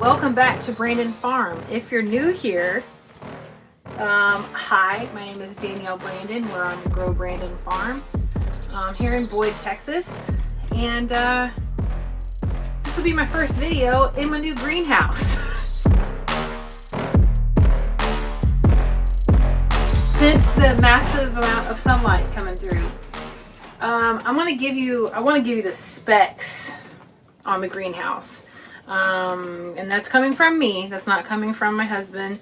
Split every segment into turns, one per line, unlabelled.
Welcome back to Brandon Farm. If you're new here, hi, my name is Danielle Brandon. We're on Grow Brandon Farm here in Boyd, Texas. And this will be my first video in my new greenhouse. Hence the massive amount of sunlight coming through. I want to give you the specs on the greenhouse. And that's coming from me. That's not coming from my husband.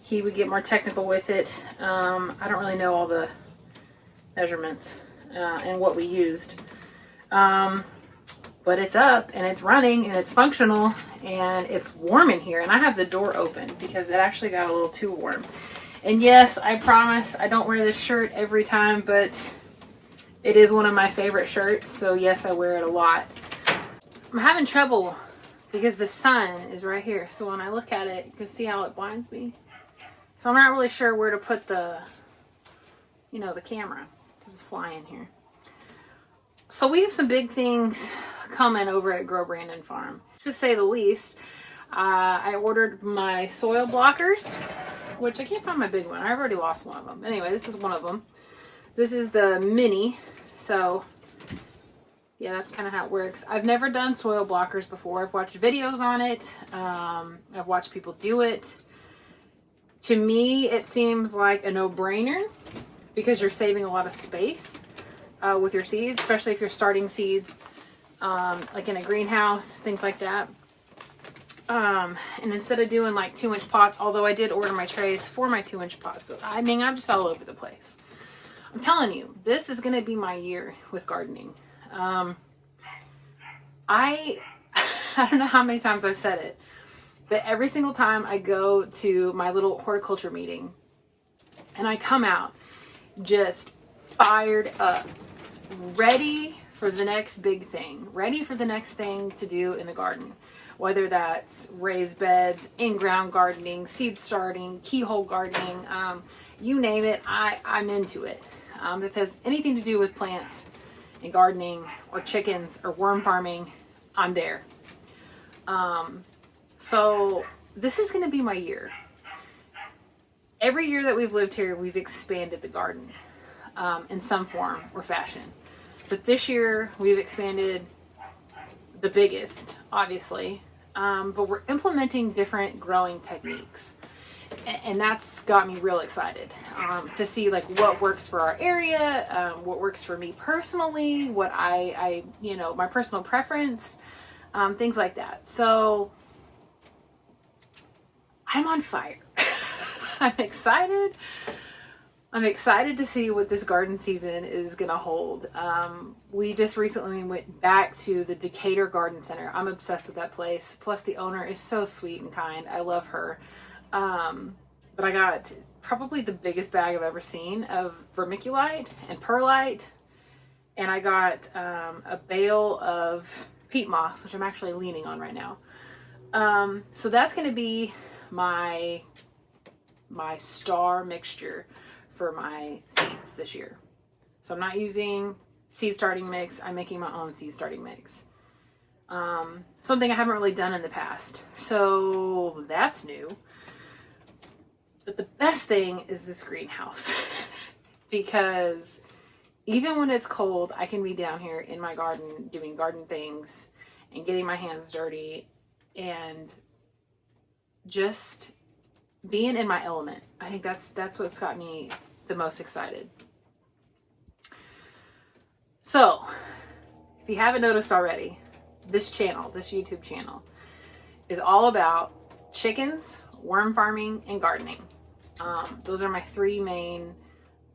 He would get more technical with it. I don't really know all the measurements and what we used. But it's up and it's running and it's functional and it's warm in here. And I have the door open because it actually got a little too warm. And yes, I promise I don't wear this shirt every time, but it is one of my favorite shirts. So yes, I wear it a lot. I'm having trouble because the sun is right here. So when I look at it, you can see how it blinds me. So I'm not really sure where to put the camera. There's a fly in here. So we have some big things coming over at Grow Brandon Farm, to say the least. I ordered my soil blockers, which I can't find my big one. I've already lost one of them. Anyway, this is one of them. This is the mini. So yeah, that's kind of how it works. I've never done soil blockers before. I've watched videos on it. I've watched people do it. To me, it seems like a no-brainer because you're saving a lot of space with your seeds, especially if you're starting seeds like in a greenhouse, things like that. And instead of doing like 2-inch pots, although I did order my trays for my 2-inch pots. So, I mean, I'm just all over the place. I'm telling you, this is going to be my year with gardening. I don't know how many times I've said it, but every single time I go to my little horticulture meeting and I come out just fired up, ready for the next big thing, ready for the next thing to do in the garden, whether that's raised beds, in-ground gardening, seed starting, keyhole gardening, you name it, I'm into it. If it has anything to do with plants and gardening or chickens or worm farming, I'm there. So this is going to be my year. Every year that we've lived here, we've expanded the garden in some form or fashion. But this year we've expanded the biggest, obviously, but we're implementing different growing techniques. And that's got me real excited to see like what works for our area, what works for me personally, what I my personal preference, things like that. So I'm on fire. I'm excited. I'm excited to see what this garden season is going to hold. We just recently went back to the Decatur Garden Center. I'm obsessed with that place. Plus the owner is so sweet and kind. I love her. But I got probably the biggest bag I've ever seen of vermiculite and perlite. And I got a bale of peat moss, which I'm actually leaning on right now. So that's going to be my star mixture for my seeds this year. So I'm not using seed starting mix. I'm making my own seed starting mix. Something I haven't really done in the past. So that's new. But the best thing is this greenhouse because even when it's cold, I can be down here in my garden doing garden things and getting my hands dirty and just being in my element. I think that's what's got me the most excited. So if you haven't noticed already, this YouTube channel is all about chickens, worm farming, and gardening. Those are my 3 main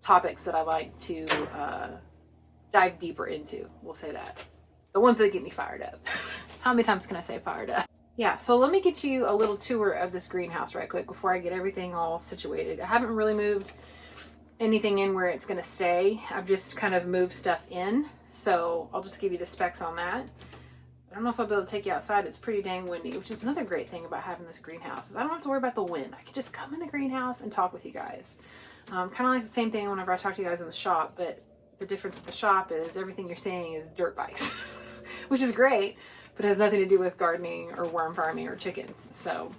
topics that I like to dive deeper into. We'll say that. The ones that get me fired up. How many times can I say fired up? Yeah, so let me get you a little tour of this greenhouse right quick before I get everything all situated. I haven't really moved anything in where it's going to stay. I've just kind of moved stuff in. So I'll just give you the specs on that. I don't know if I'll be able to take you outside. It's pretty dang windy, which is another great thing about having this greenhouse is I don't have to worry about the wind. I can just come in the greenhouse and talk with you guys. Kind of like the same thing whenever I talk to you guys in the shop, but the difference with the shop is everything you're seeing is dirt bikes, which is great. but it has nothing to do with gardening or worm farming or chickens. So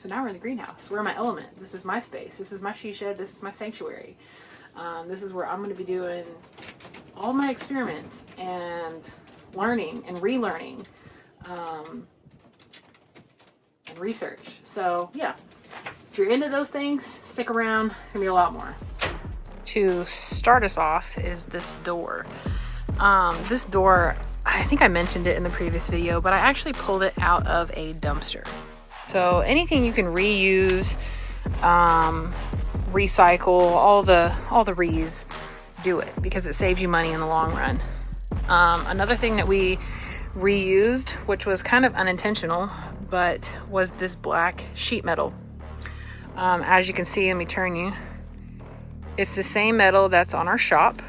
now we're in the greenhouse. We're in my element. This is my space. This is my she shed. This is my sanctuary. This is where I'm going to be doing all my experiments and learning and relearning and research. So yeah, if you're into those things, stick around. It's going to be a lot more. To start us off is this door. This door, I think I mentioned it in the previous video, but I actually pulled it out of a dumpster. So anything you can reuse, recycle, all the re's, do it because it saves you money in the long run. Another thing that we reused, which was kind of unintentional, but was this black sheet metal. As you can see, let me turn you. It's the same metal that's on our shop,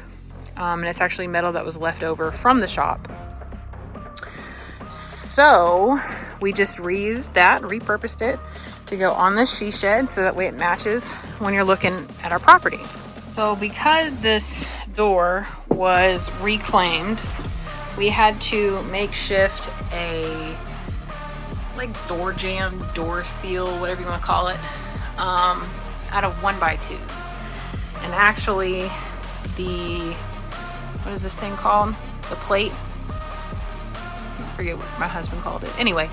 and it's actually metal that was left over from the shop. So we just reused that, repurposed it to go on this she shed so that way it matches when you're looking at our property. So because this door was reclaimed, we had to makeshift a door jamb, door seal, whatever you want to call it, out of 1x2s. And actually what is this thing called? The plate? I forget what my husband called it. Anyway,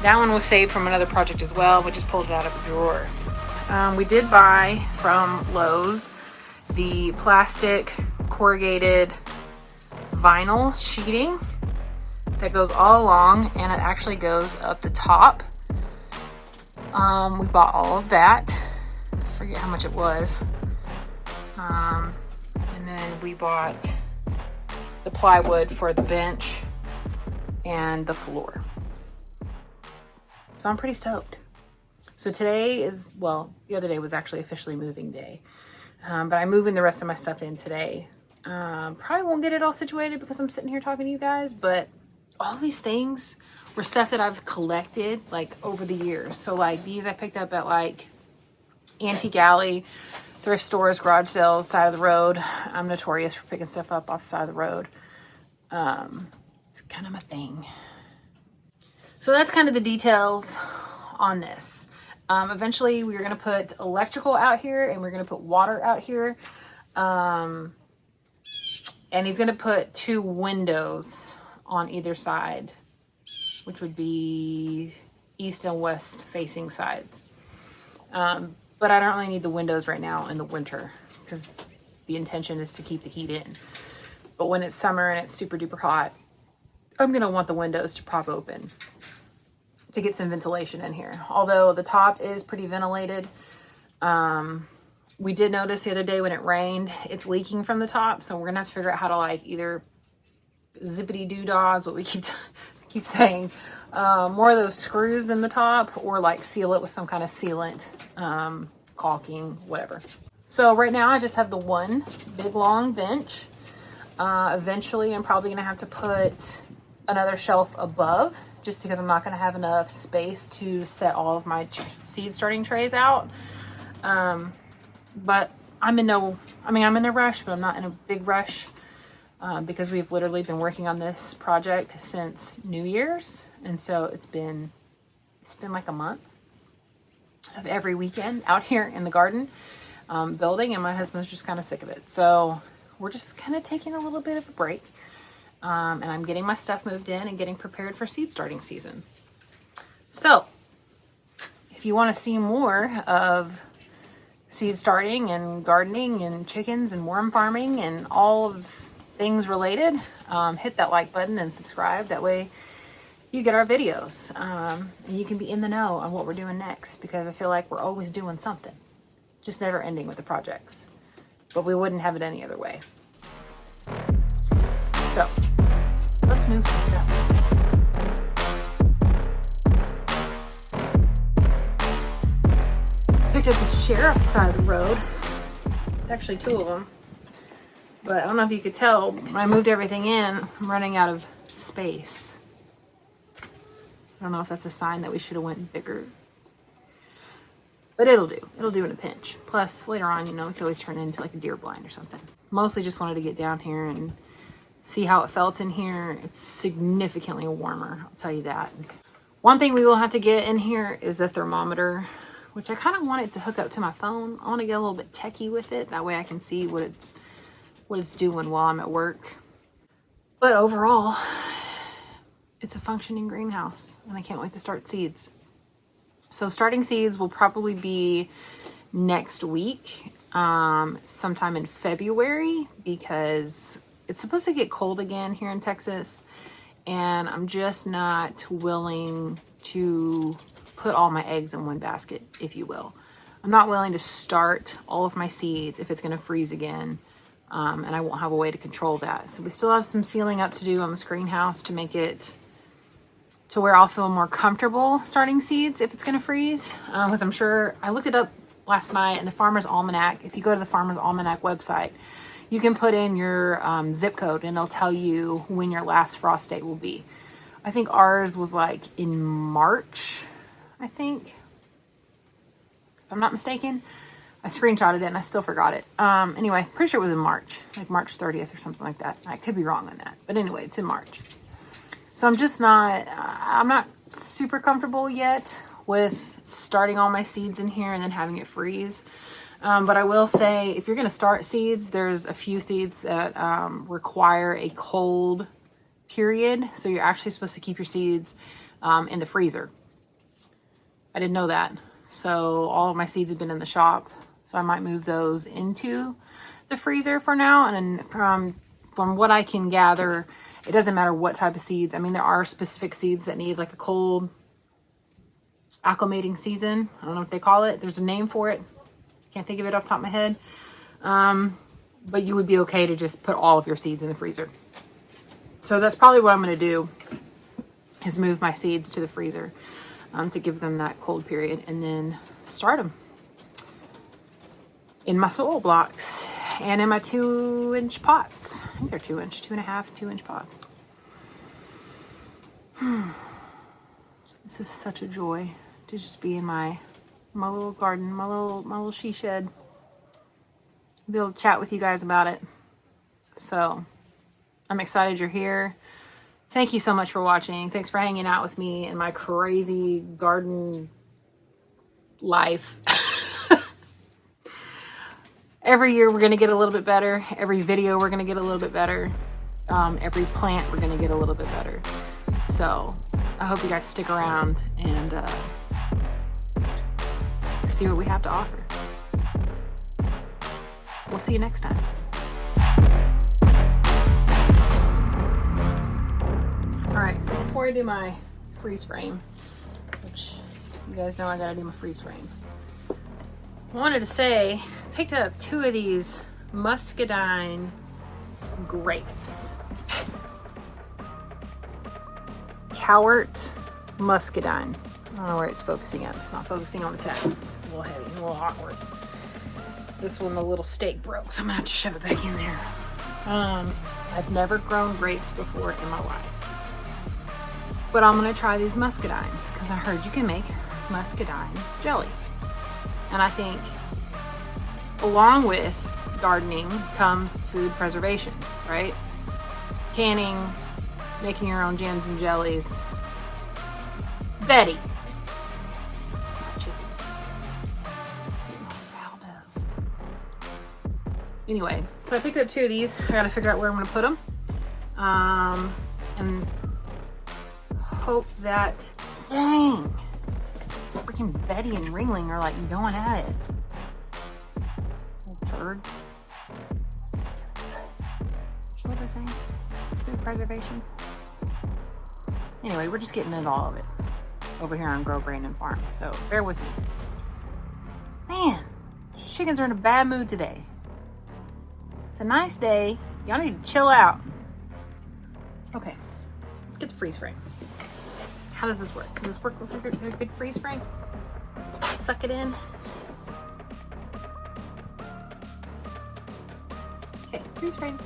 that one was saved from another project as well. We just pulled it out of a drawer. We did buy from Lowe's the plastic corrugated vinyl sheeting that goes all along, and it actually goes up the top. We bought all of that. I forget how much it was. And then we bought the plywood for the bench and the floor. So I'm pretty stoked. So today is, well, the other day was actually officially moving day. But I'm moving the rest of my stuff in today. Probably won't get it all situated because I'm sitting here talking to you guys, but all these things were stuff that I've collected like over the years. So like these I picked up at like Antique Alley, thrift stores, garage sales, side of the road. I'm notorious for picking stuff up off the side of the road. It's kind of my thing. So that's kind of the details on this. Eventually we're going to put electrical out here and we're going to put water out here. And he's going to put 2 windows on either side, which would be east and west facing sides. But I don't really need the windows right now in the winter because the intention is to keep the heat in. But when it's summer and it's super duper hot, I'm going to want the windows to prop open to get some ventilation in here. Although the top is pretty ventilated. We did notice the other day when it rained, it's leaking from the top. So we're going to have to figure out how to like either zippity doo-dahs, what we keep saying, more of those screws in the top, or like seal it with some kind of sealant, caulking, whatever. So right now I just have the one big long bench. Eventually I'm probably gonna have to put another shelf above just because I'm not gonna have enough space to set all of my seed starting trays out. But I'm in no rush, but I'm not in a big rush. Because we've literally been working on this project since New Year's. And so it's been like a month of every weekend out here in the garden, building, and my husband's just kind of sick of it. So we're just kind of taking a little bit of a break. And I'm getting my stuff moved in and getting prepared for seed starting season. So if you want to see more of seed starting and gardening and chickens and worm farming and all of things related, hit that like button and subscribe. That way you get our videos, and you can be in the know on what we're doing next, because I feel like we're always doing something, just never ending with the projects, but we wouldn't have it any other way. So let's move some stuff. Picked up this chair off the side of the road. It's actually 2 of them. But I don't know if you could tell, when I moved everything in, I'm running out of space. I don't know if that's a sign that we should have went bigger. But it'll do. It'll do in a pinch. Plus, later on, you know, we could always turn it into like a deer blind or something. Mostly just wanted to get down here and see how it felt in here. It's significantly warmer, I'll tell you that. One thing we will have to get in here is a thermometer, which I kind of want it to hook up to my phone. I want to get a little bit techie with it. That way I can see what it's doing while I'm at work. But overall, it's a functioning greenhouse, and I can't wait to start seeds. So starting seeds will probably be next week, sometime in February, because it's supposed to get cold again here in Texas, and I'm just not willing to put all my eggs in one basket, if you will. I'm not willing to start all of my seeds if it's going to freeze again, and I won't have a way to control that. So we still have some sealing up to do on this greenhouse to make it to where I'll feel more comfortable starting seeds if it's going to freeze. Because I'm sure, I looked it up last night in the Farmer's Almanac. If you go to the Farmer's Almanac website, you can put in your zip code and it'll tell you when your last frost date will be. I think ours was like in March, I think. If I'm not mistaken. I screenshotted it and I still forgot it. Anyway, pretty sure it was in March, like March 30th or something like that. I could be wrong on that. But anyway, it's in March. So I'm not super comfortable yet with starting all my seeds in here and then having it freeze. But I will say, if you're going to start seeds, there's a few seeds that require a cold period. So you're actually supposed to keep your seeds in the freezer. I didn't know that. So all of my seeds have been in the shop. So I might move those into the freezer for now. And then from what I can gather, it doesn't matter what type of seeds. I mean, there are specific seeds that need like a cold acclimating season. I don't know what they call it. There's a name for it. Can't think of it off the top of my head. But you would be okay to just put all of your seeds in the freezer. So that's probably what I'm going to do, is move my seeds to the freezer to give them that cold period and then start them in my soil blocks and in my 2-inch pots. I think they're 2-inch, 2.5-2-inch pots. This is such a joy to just be in my little garden, my little she shed. Be able to chat with you guys about it. So I'm excited you're here. Thank you so much for watching. Thanks for hanging out with me in my crazy garden life. Every year we're going to get a little bit better. Every video we're going to get a little bit better. Every plant we're going to get a little bit better. So I hope you guys stick around and see what we have to offer. We'll see you next time. All right, so before I do my freeze frame, which you guys know I gotta do my freeze frame, I wanted to say, I picked up 2 of these muscadine grapes. Cowart muscadine. I don't know where it's focusing at. It's not focusing on the tag. It's a little heavy, a little awkward. This one, the little stake broke, so I'm gonna have to shove it back in there. I've never grown grapes before in my life. But I'm gonna try these muscadines because I heard you can make muscadine jelly. And I think along with gardening comes food preservation, right? Canning, making your own jams and jellies. Betty. Anyway, so I picked up 2 of these. I gotta figure out where I'm gonna put them. And hope that, dang, freaking Betty and Ringling are like going at it. Little turds. What was I saying? Food preservation? Anyway, we're just getting into all of it over here on Grow Brandon Farm, so bear with me. Man, chickens are in a bad mood today. It's a nice day. Y'all need to chill out. Okay, let's get the freeze frame. How does this work? Does this work with a good freeze frame? Suck it in. Okay, freeze frame.